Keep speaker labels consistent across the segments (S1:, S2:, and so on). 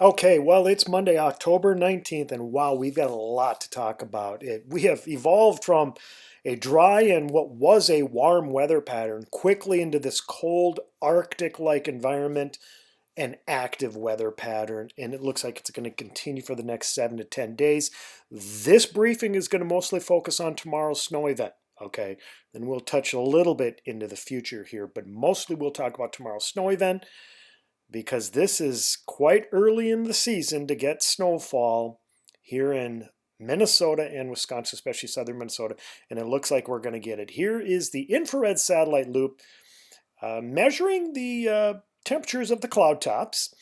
S1: Okay, well, it's Monday, October 19th, and wow, we've got a lot to talk about. We have evolved from a dry and what was a warm weather pattern quickly into this cold Arctic-like environment and active weather pattern, and it looks like it's going to continue for the next 7 to 10 days. This briefing is going to mostly focus on tomorrow's snow event. Okay, then we'll touch a little bit into the future here, but mostly we'll talk about tomorrow's snow event because this is quite early in the season to get snowfall here in Minnesota and Wisconsin, especially southern Minnesota, and it looks like we're going to get it. Here is the infrared satellite loop measuring the temperatures of the cloud tops.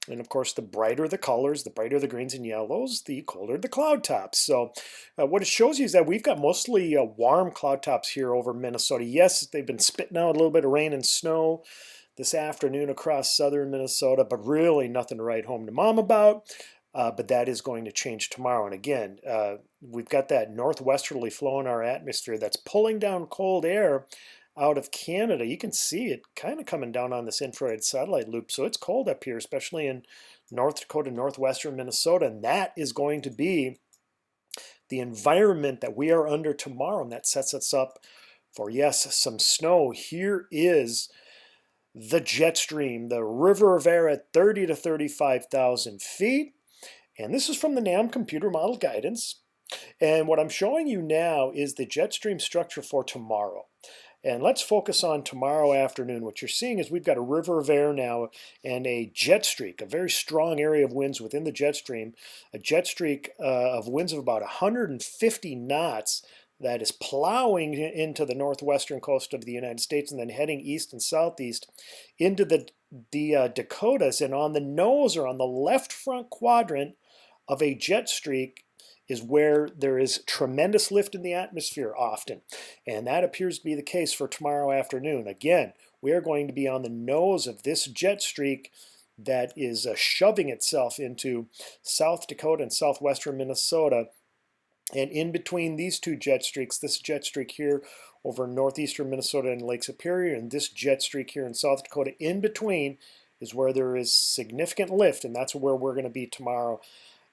S1: And of course, the brighter the colors, the brighter the greens and yellows, the colder the cloud tops. So what it shows you is that we've got mostly warm cloud tops here over Minnesota. Yes, they've been spitting out a little bit of rain and snow this afternoon across southern Minnesota, but really nothing to write home to mom about. But that is going to change tomorrow. And again, we've got that northwesterly flow in our atmosphere that's pulling down cold air out of Canada. You can see it kind of coming down on this infrared satellite loop. So it's cold up here, especially in North Dakota, northwestern Minnesota. And that is going to be the environment that we are under tomorrow. And that sets us up for, yes, some snow. Here is the jet stream, the river of air at 30 to 35,000 feet. And this is from the NAM computer model guidance. And what I'm showing you now is the jet stream structure for tomorrow. And let's focus on tomorrow afternoon. What you're seeing is we've got a river of air now and a jet streak, a very strong area of winds within the jet stream, a jet streak of winds of about 150 knots that is plowing into the northwestern coast of the United States and then heading east and southeast into the Dakotas. And on the nose or on the left front quadrant of a jet streak is where there is tremendous lift in the atmosphere often. And that appears to be the case for tomorrow afternoon. Again, we are going to be on the nose of this jet streak that is shoving itself into South Dakota and southwestern Minnesota. And in between these two jet streaks, this jet streak here over northeastern Minnesota and Lake Superior, and this jet streak here in South Dakota, in between is where there is significant lift, and that's where we're going to be tomorrow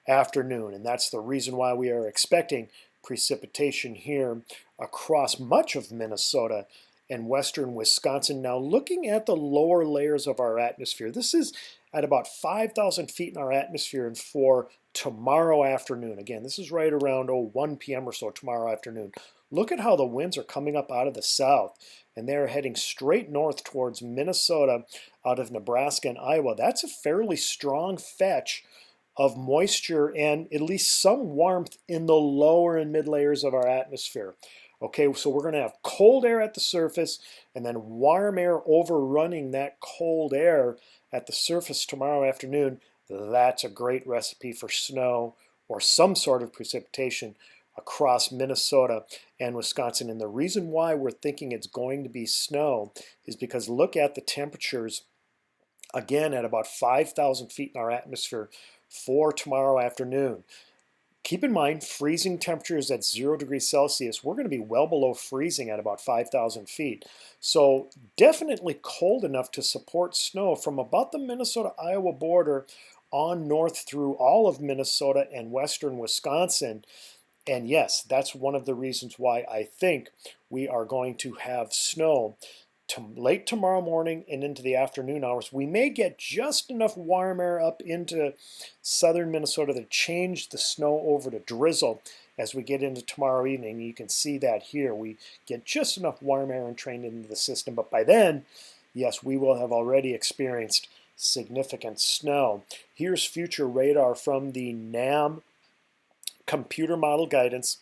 S1: afternoon. And that's the reason why we are expecting precipitation here across much of Minnesota and western Wisconsin. Now, looking at the lower layers of our atmosphere, this is at about 5,000 feet in our atmosphere, and for tomorrow afternoon, again, this is right around 1 p.m. or so tomorrow afternoon. Look at how the winds are coming up out of the south, and they're heading straight north towards Minnesota out of Nebraska and Iowa. That's a fairly strong fetch of moisture and at least some warmth in the lower and mid layers of our atmosphere. Okay, so we're going to have cold air at the surface and then warm air overrunning that cold air at the surface tomorrow afternoon. That's a great recipe for snow or some sort of precipitation across Minnesota and Wisconsin. And the reason why we're thinking it's going to be snow is because look at the temperatures again at about 5,000 feet in our atmosphere for tomorrow afternoon. Keep in mind, freezing temperatures at 0 degrees Celsius, we're going to be well below freezing at about 5,000 feet. So definitely cold enough to support snow from about the Minnesota-Iowa border on north through all of Minnesota and western Wisconsin. And yes, that's one of the reasons why I think we are going to have snow late tomorrow morning and into the afternoon hours. We may get just enough warm air up into southern Minnesota to change the snow over to drizzle as we get into tomorrow evening. You can see that here. We get just enough warm air entrained into the system, but by then, yes, we will have already experienced significant snow. Here's future radar from the NAM computer model guidance.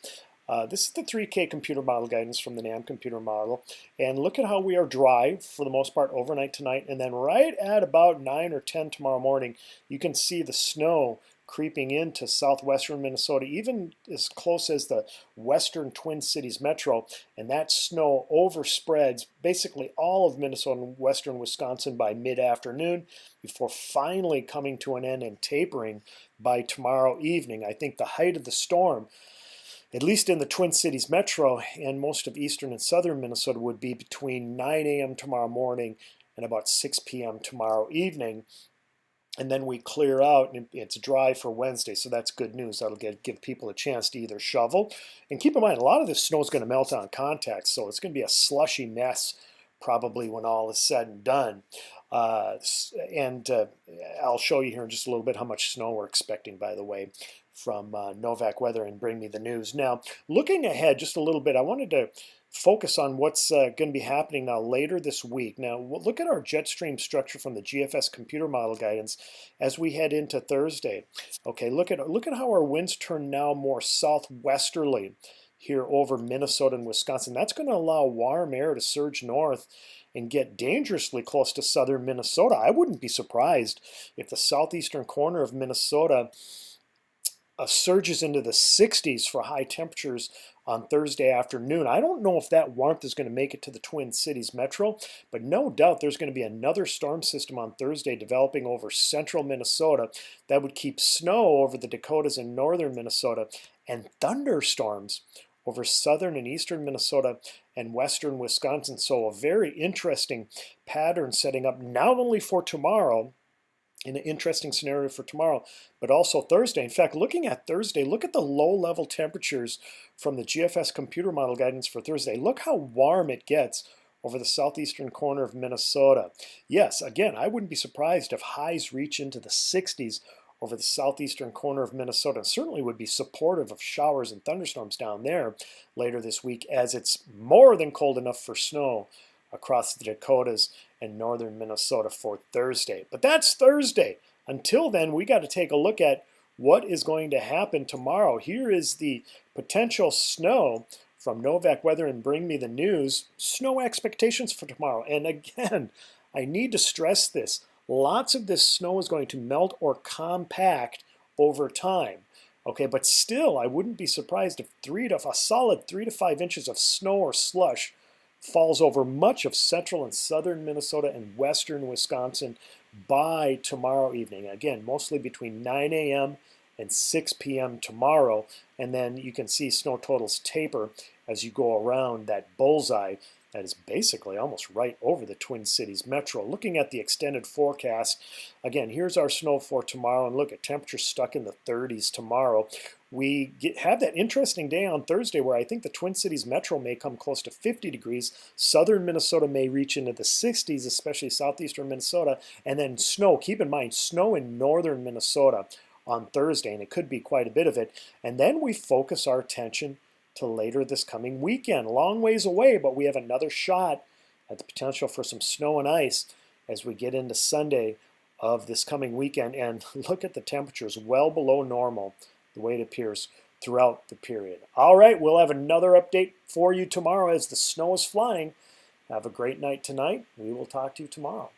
S1: This is the 3K computer model guidance from the NAM computer model. And look at how we are dry for the most part overnight tonight. And then right at about 9 or 10 tomorrow morning, you can see the snow creeping into southwestern Minnesota, even as close as the western Twin Cities metro. And that snow overspreads basically all of Minnesota and western Wisconsin by mid-afternoon before finally coming to an end and tapering by tomorrow evening. I think the height of the storm, at least in the Twin Cities metro and most of eastern and southern Minnesota, would be between 9 a.m. tomorrow morning and about 6 p.m. tomorrow evening. and then we clear out and it's dry for Wednesday, so that's good news. That'll give people a chance to either shovel, and keep in mind a lot of this snow is going to melt on contact, so it's going to be a slushy mess probably when all is said and done. Uh, and I'll show you here in just a little bit how much snow we're expecting, by the way, from Novak Weather and Bring Me the News. Now, looking ahead just a little bit, I wanted to focus on what's going to be happening now later this week. Now, look at our jet stream structure from the GFS computer model guidance as we head into Thursday. Okay, look at how our winds turn now more southwesterly here over Minnesota and Wisconsin. That's going to allow warm air to surge north and get dangerously close to southern Minnesota. I wouldn't be surprised if the southeastern corner of Minnesota surges into the 60s for high temperatures on Thursday afternoon. I don't know if that warmth is going to make it to the Twin Cities metro, but no doubt there's going to be another storm system on Thursday developing over central Minnesota that would keep snow over the Dakotas and northern Minnesota and thunderstorms over southern and eastern Minnesota and western Wisconsin. So a very interesting pattern setting up not only for tomorrow, in an interesting scenario for tomorrow, but also Thursday. In fact, looking at Thursday, look at the low-level temperatures from the GFS computer model guidance for Thursday. Look how warm it gets over the southeastern corner of Minnesota. Yes, again, I wouldn't be surprised if highs reach into the 60s over the southeastern corner of Minnesota. Certainly would be supportive of showers and thunderstorms down there later this week, as it's more than cold enough for snow across the Dakotas and northern Minnesota for Thursday. But that's Thursday. Until then, we got to take a look at what is going to happen tomorrow. Here is the potential snow from Novak Weather and Bring Me the News. Snow expectations for tomorrow. And again, I need to stress this. Lots of this snow is going to melt or compact over time. Okay, but still, I wouldn't be surprised if a solid 3 to 5 inches of snow or slush falls over much of central and southern Minnesota and western Wisconsin by tomorrow evening. Again, mostly between 9 a.m. and 6 p.m. tomorrow. And then you can see snow totals taper as you go around that bullseye that is basically almost right over the Twin Cities metro. Looking at the extended forecast, again, here's our snow for tomorrow. And look at temperatures stuck in the 30s tomorrow. We have that interesting day on Thursday where I think the Twin Cities metro may come close to 50 degrees. Southern Minnesota may reach into the 60s, especially southeastern Minnesota. And then snow, keep in mind, snow in northern Minnesota on Thursday, and it could be quite a bit of it. And then we focus our attention to later this coming weekend. Long ways away, but we have another shot at the potential for some snow and ice as we get into Sunday of this coming weekend. And look at the temperatures, well below normal, the way it appears throughout the period. All right, we'll have another update for you tomorrow as the snow is flying. Have a great night tonight. We will talk to you tomorrow.